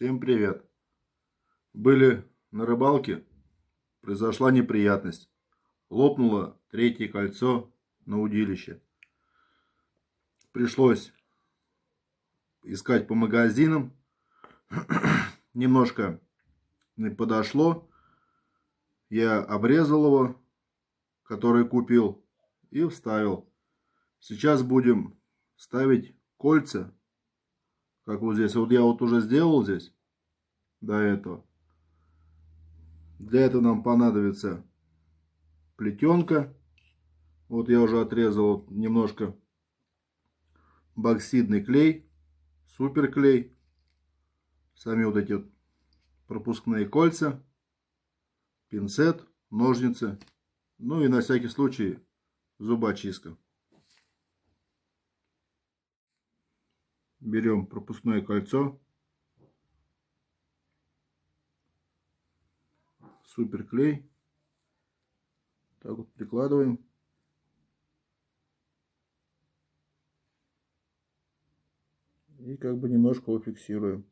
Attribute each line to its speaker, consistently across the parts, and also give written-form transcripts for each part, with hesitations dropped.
Speaker 1: Всем привет! Были на рыбалке, произошла неприятность. Лопнуло третье кольцо на удилище. Пришлось искать по магазинам. Немножко не подошло. Я обрезал его, который купил, и вставил. Сейчас будем ставить кольца. Как вот здесь. Вот я вот уже сделал здесь до этого. Для этого нам понадобится плетенка. Вот я уже отрезал немножко боксидный клей, суперклей, сами вот эти вот пропускные кольца, пинцет, ножницы, ну и на всякий случай зубочистка. Берем пропускное кольцо, суперклей, так вот прикладываем. И как бы немножко его фиксируем.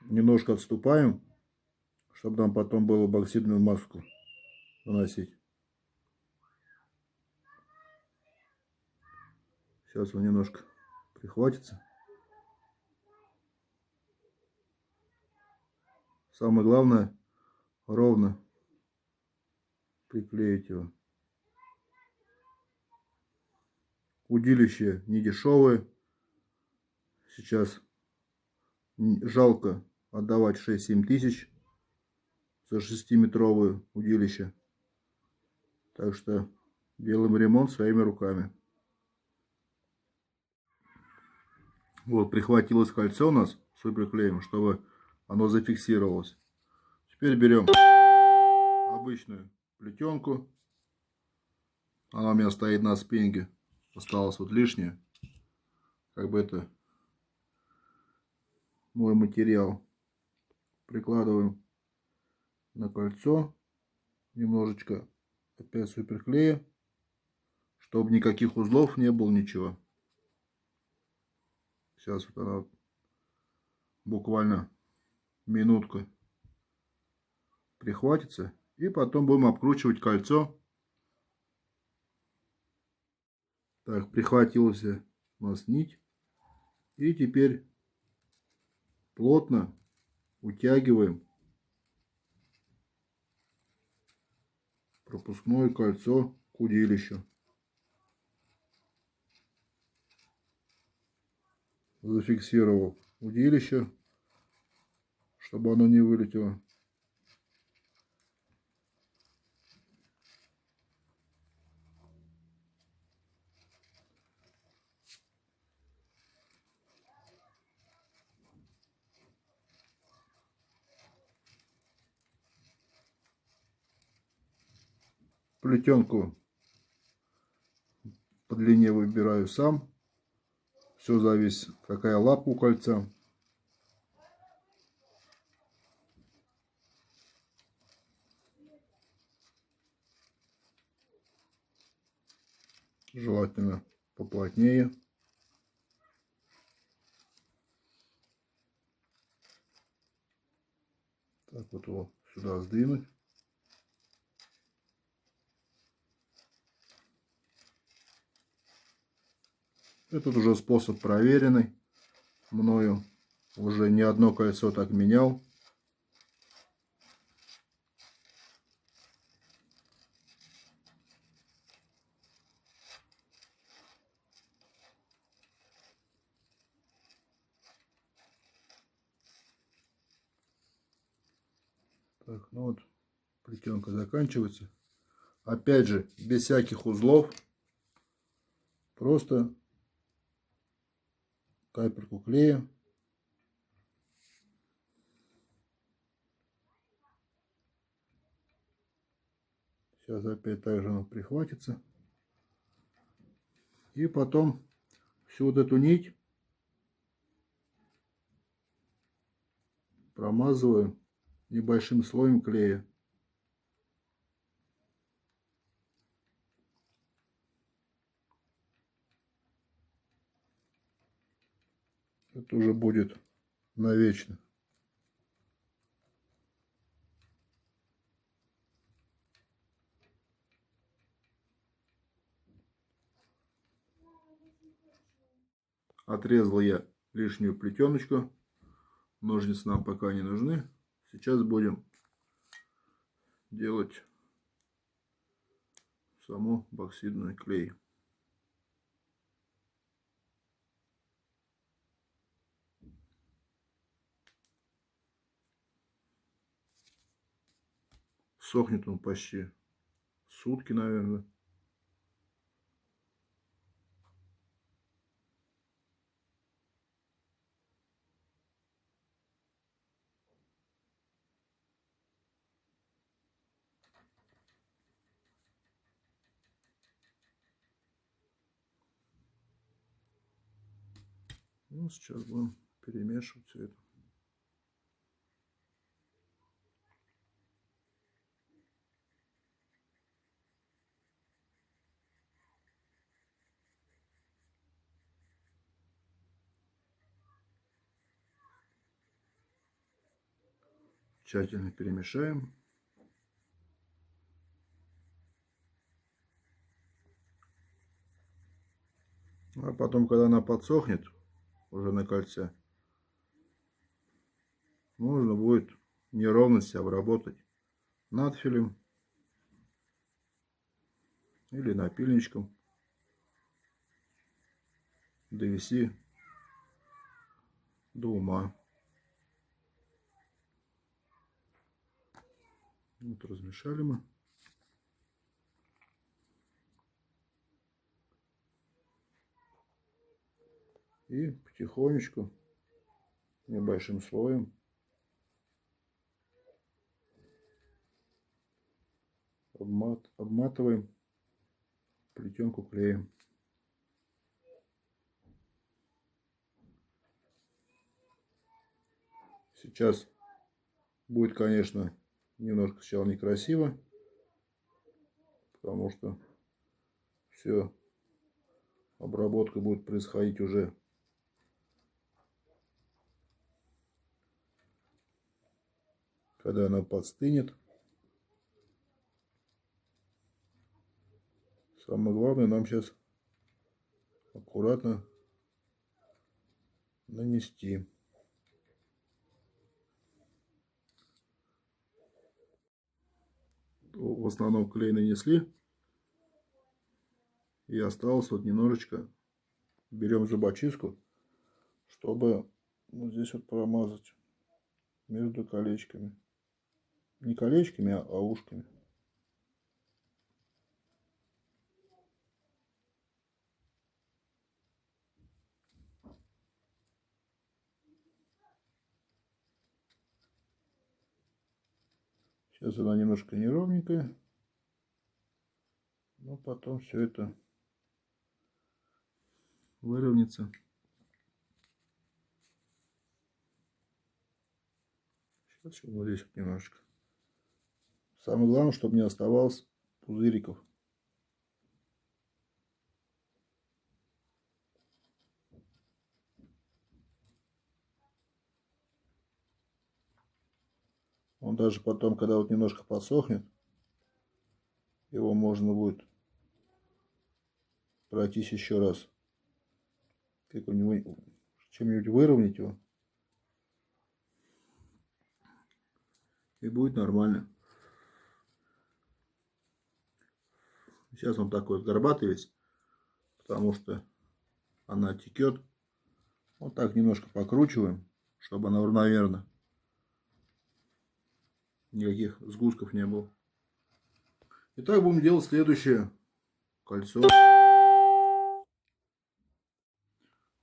Speaker 1: Немножко отступаем, чтобы нам потом было боксидную маску наносить. Сейчас он немножко прихватится. Самое главное ровно приклеить его. Удилище не дешевое. Сейчас жалко отдавать 6-7 тысяч за 6-метровое удилище. Так что делаем ремонт своими руками. Вот прихватилось кольцо у нас суперклеем, чтобы оно зафиксировалось. Теперь берем обычную плетенку. Она у меня стоит на спинге. Осталось вот лишнее. Как бы это мой материал. Прикладываем на кольцо. Немножечко опять суперклея. Чтобы никаких узлов не было, ничего. Сейчас вот она буквально минутку прихватится. И потом будем обкручивать кольцо. Так, прихватилась у нас нить. И теперь плотно утягиваем пропускное кольцо к удилищу. Зафиксировал удилище, чтобы оно не вылетело. Плетенку по длине выбираю сам. Все зависит, какая лапа у кольца. Желательно поплотнее. Так вот его сюда сдвинуть. Этот уже способ проверенный мною. Уже не одно кольцо так менял. Так, ну вот плетенка заканчивается. Опять же, без всяких узлов. Просто капельку клея. Сейчас опять также оно прихватится. И потом всю вот эту нить промазываю небольшим слоем клея. Это уже будет навечно. Отрезал я лишнюю плетеночку. Ножницы нам пока не нужны. Сейчас будем делать саму боксидный клей. Сохнет он почти сутки, наверное. Ну, сейчас будем перемешивать все это. Тщательно перемешаем. А потом, когда она подсохнет, уже на кольце, можно будет неровности обработать надфилем или напильничком, довести до ума. Вот размешали мы. И потихонечку, небольшим слоем обматываем плетенку клеем. Сейчас будет, конечно, немножко сначала некрасиво, потому что все обработка будет происходить уже когда она подстынет. Самое главное нам сейчас аккуратно нанести. В основном клей нанесли. И осталось вот немножечко. Берем зубочистку, чтобы вот здесь вот промазать между колечками. Не колечками, а ушками. Сейчас она немножко неровненькая, но потом все это выровняется. Сейчас вот здесь вот немножечко. Самое главное, чтобы не оставалось пузыриков. Он даже потом, когда вот немножко подсохнет, его можно будет пройтись еще раз. Как-нибудь чем-нибудь выровнять его. И будет нормально. Сейчас он такой вот горбатый весь, потому что она текет. Вот так немножко покручиваем, чтобы она равномерно. Никаких сгустков не было. Итак, будем делать следующее кольцо.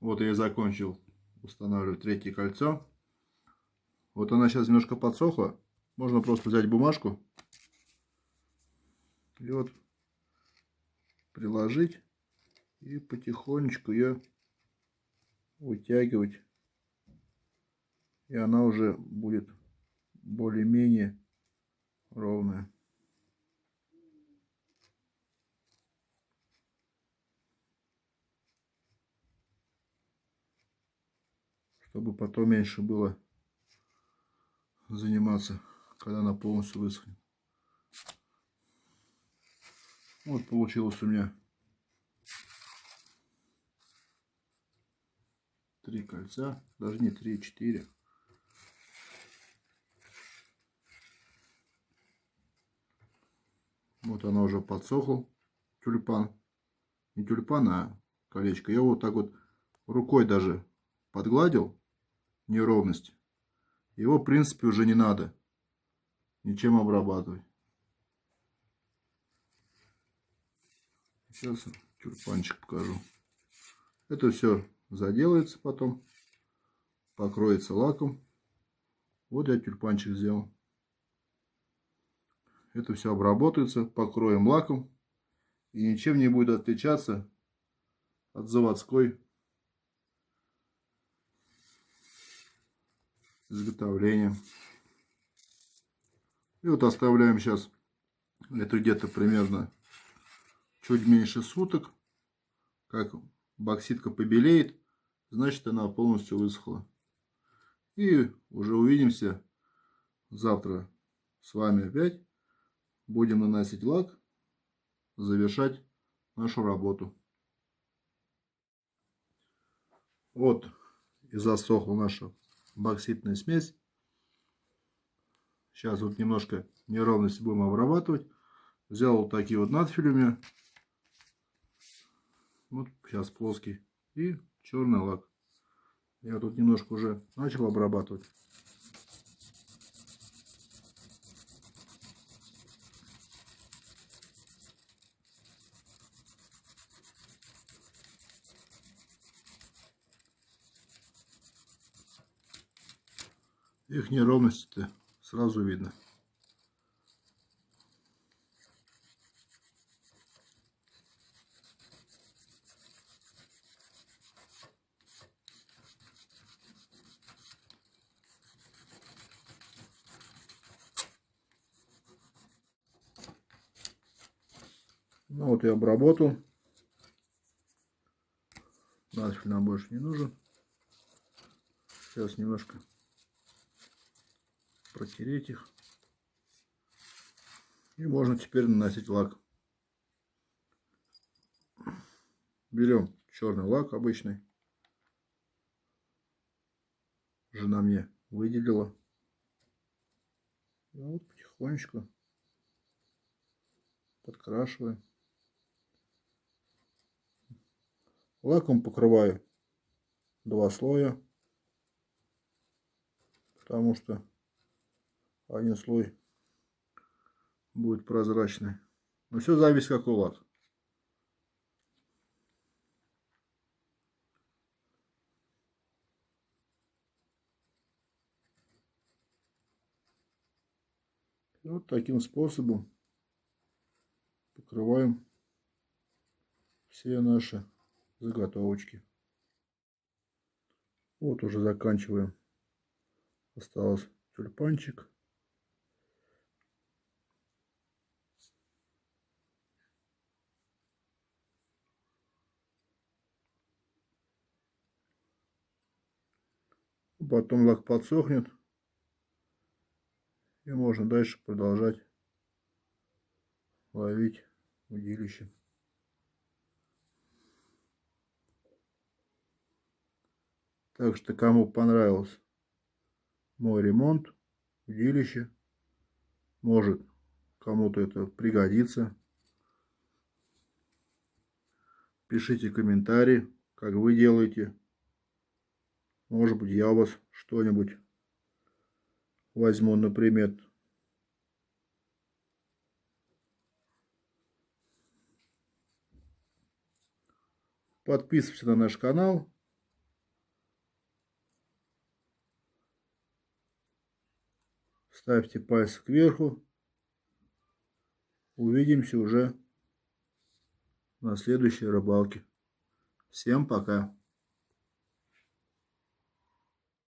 Speaker 1: Вот я закончил устанавливать третье кольцо. Вот она сейчас немножко подсохла. Можно просто взять бумажку и вот приложить и потихонечку ее вытягивать. И она уже будет более-менее ровная. чтобы потом меньше было заниматься, когда она полностью высохнет. Вот получилось у меня 3 кольца, даже не 3, 4. Вот оно уже подсохло, тюльпан. Не тюльпан, а колечко. Я вот так вот рукой даже подгладил неровности. Его, в принципе, уже не надо ничем обрабатывать. Сейчас тюльпанчик покажу. Это все заделается потом, покроется лаком. Вот я тюльпанчик сделал. Это все обработается, покроем лаком. И ничем не будет отличаться от заводской изготовления. И вот оставляем сейчас это где-то примерно чуть меньше суток. Как бокситка побелеет, значит она полностью высохла. И уже увидимся завтра с вами опять. Будем наносить лак, завершать нашу работу. Вот и засохла наша бокситная смесь. Сейчас вот немножко неровности будем обрабатывать. Взял вот такие вот надфилюми. Вот сейчас плоский. И черный лак. Я тут немножко уже начал обрабатывать. Их неровности-то сразу видно. Ну вот я обработал. Надфиль нам больше не нужен. Сейчас немножко протереть их. И можно теперь наносить лак. Берем черный лак обычный. Жена мне выделила. И вот потихонечку подкрашиваем. Лаком покрываю 2 слоя, потому что один слой будет прозрачный. Но все зависит какой лак. И вот таким способом покрываем все наши заготовочки. Вот уже заканчиваем. Остался тюльпанчик. Потом лак подсохнет. И можно дальше продолжать ловить удилище. Так что, кому понравился мой ремонт, удилище, может кому-то это пригодится. Пишите комментарии, как вы делаете. Может быть, я у вас что-нибудь возьму на примет. Подписывайтесь на наш канал. Ставьте пальцы кверху. Увидимся уже на следующей рыбалке. Всем пока.